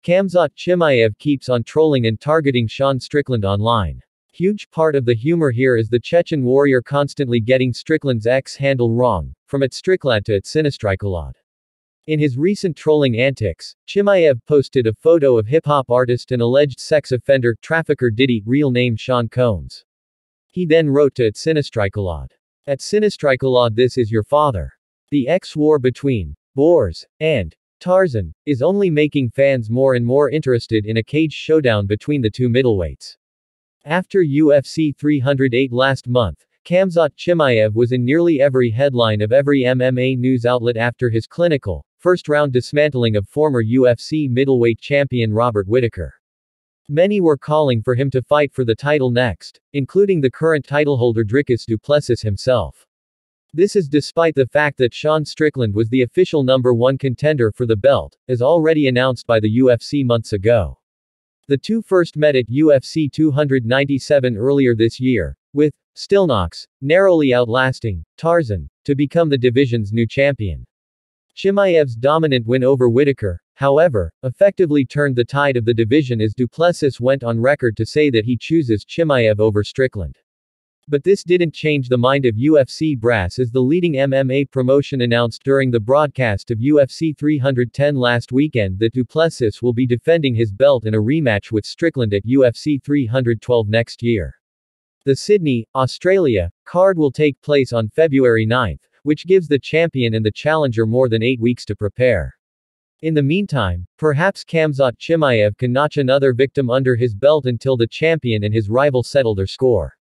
Khamzat Chimaev keeps on trolling and targeting Sean Strickland online. Huge part of the humor here is the Chechen warrior constantly getting Strickland's X handle wrong, from @Strickland to @Sinistrikolad. In his recent trolling antics, Chimaev posted a photo of hip-hop artist and alleged sex offender trafficker Diddy, real name Sean Combs. He then wrote to @Sinistrikolad. @Sinistrikolad, this is your father. The X-war between Borz and Tarzan is only making fans more and more interested in a cage showdown between the two middleweights. After UFC 308 last month, Khamzat Chimaev was in nearly every headline of every MMA news outlet after his clinical, first-round dismantling of former UFC middleweight champion Robert Whittaker. Many were calling for him to fight for the title next, including the current titleholder Dricus du Plessis himself. This is despite the fact that Sean Strickland was the official #1 contender for the belt, as already announced by the UFC months ago. The two first met at UFC 297 earlier this year, with Stillknox narrowly outlasting Tarzan to become the division's new champion. Chimaev's dominant win over Whittaker, however, effectively turned the tide of the division as du Plessis went on record to say that he chooses Chimaev over Strickland. But this didn't change the mind of UFC brass, as the leading MMA promotion announced during the broadcast of UFC 310 last weekend that du Plessis will be defending his belt in a rematch with Strickland at UFC 312 next year. The Sydney, Australia, card will take place on February 9, which gives the champion and the challenger more than 8 weeks to prepare. In the meantime, perhaps Khamzat Chimaev can notch another victim under his belt until the champion and his rival settle their score.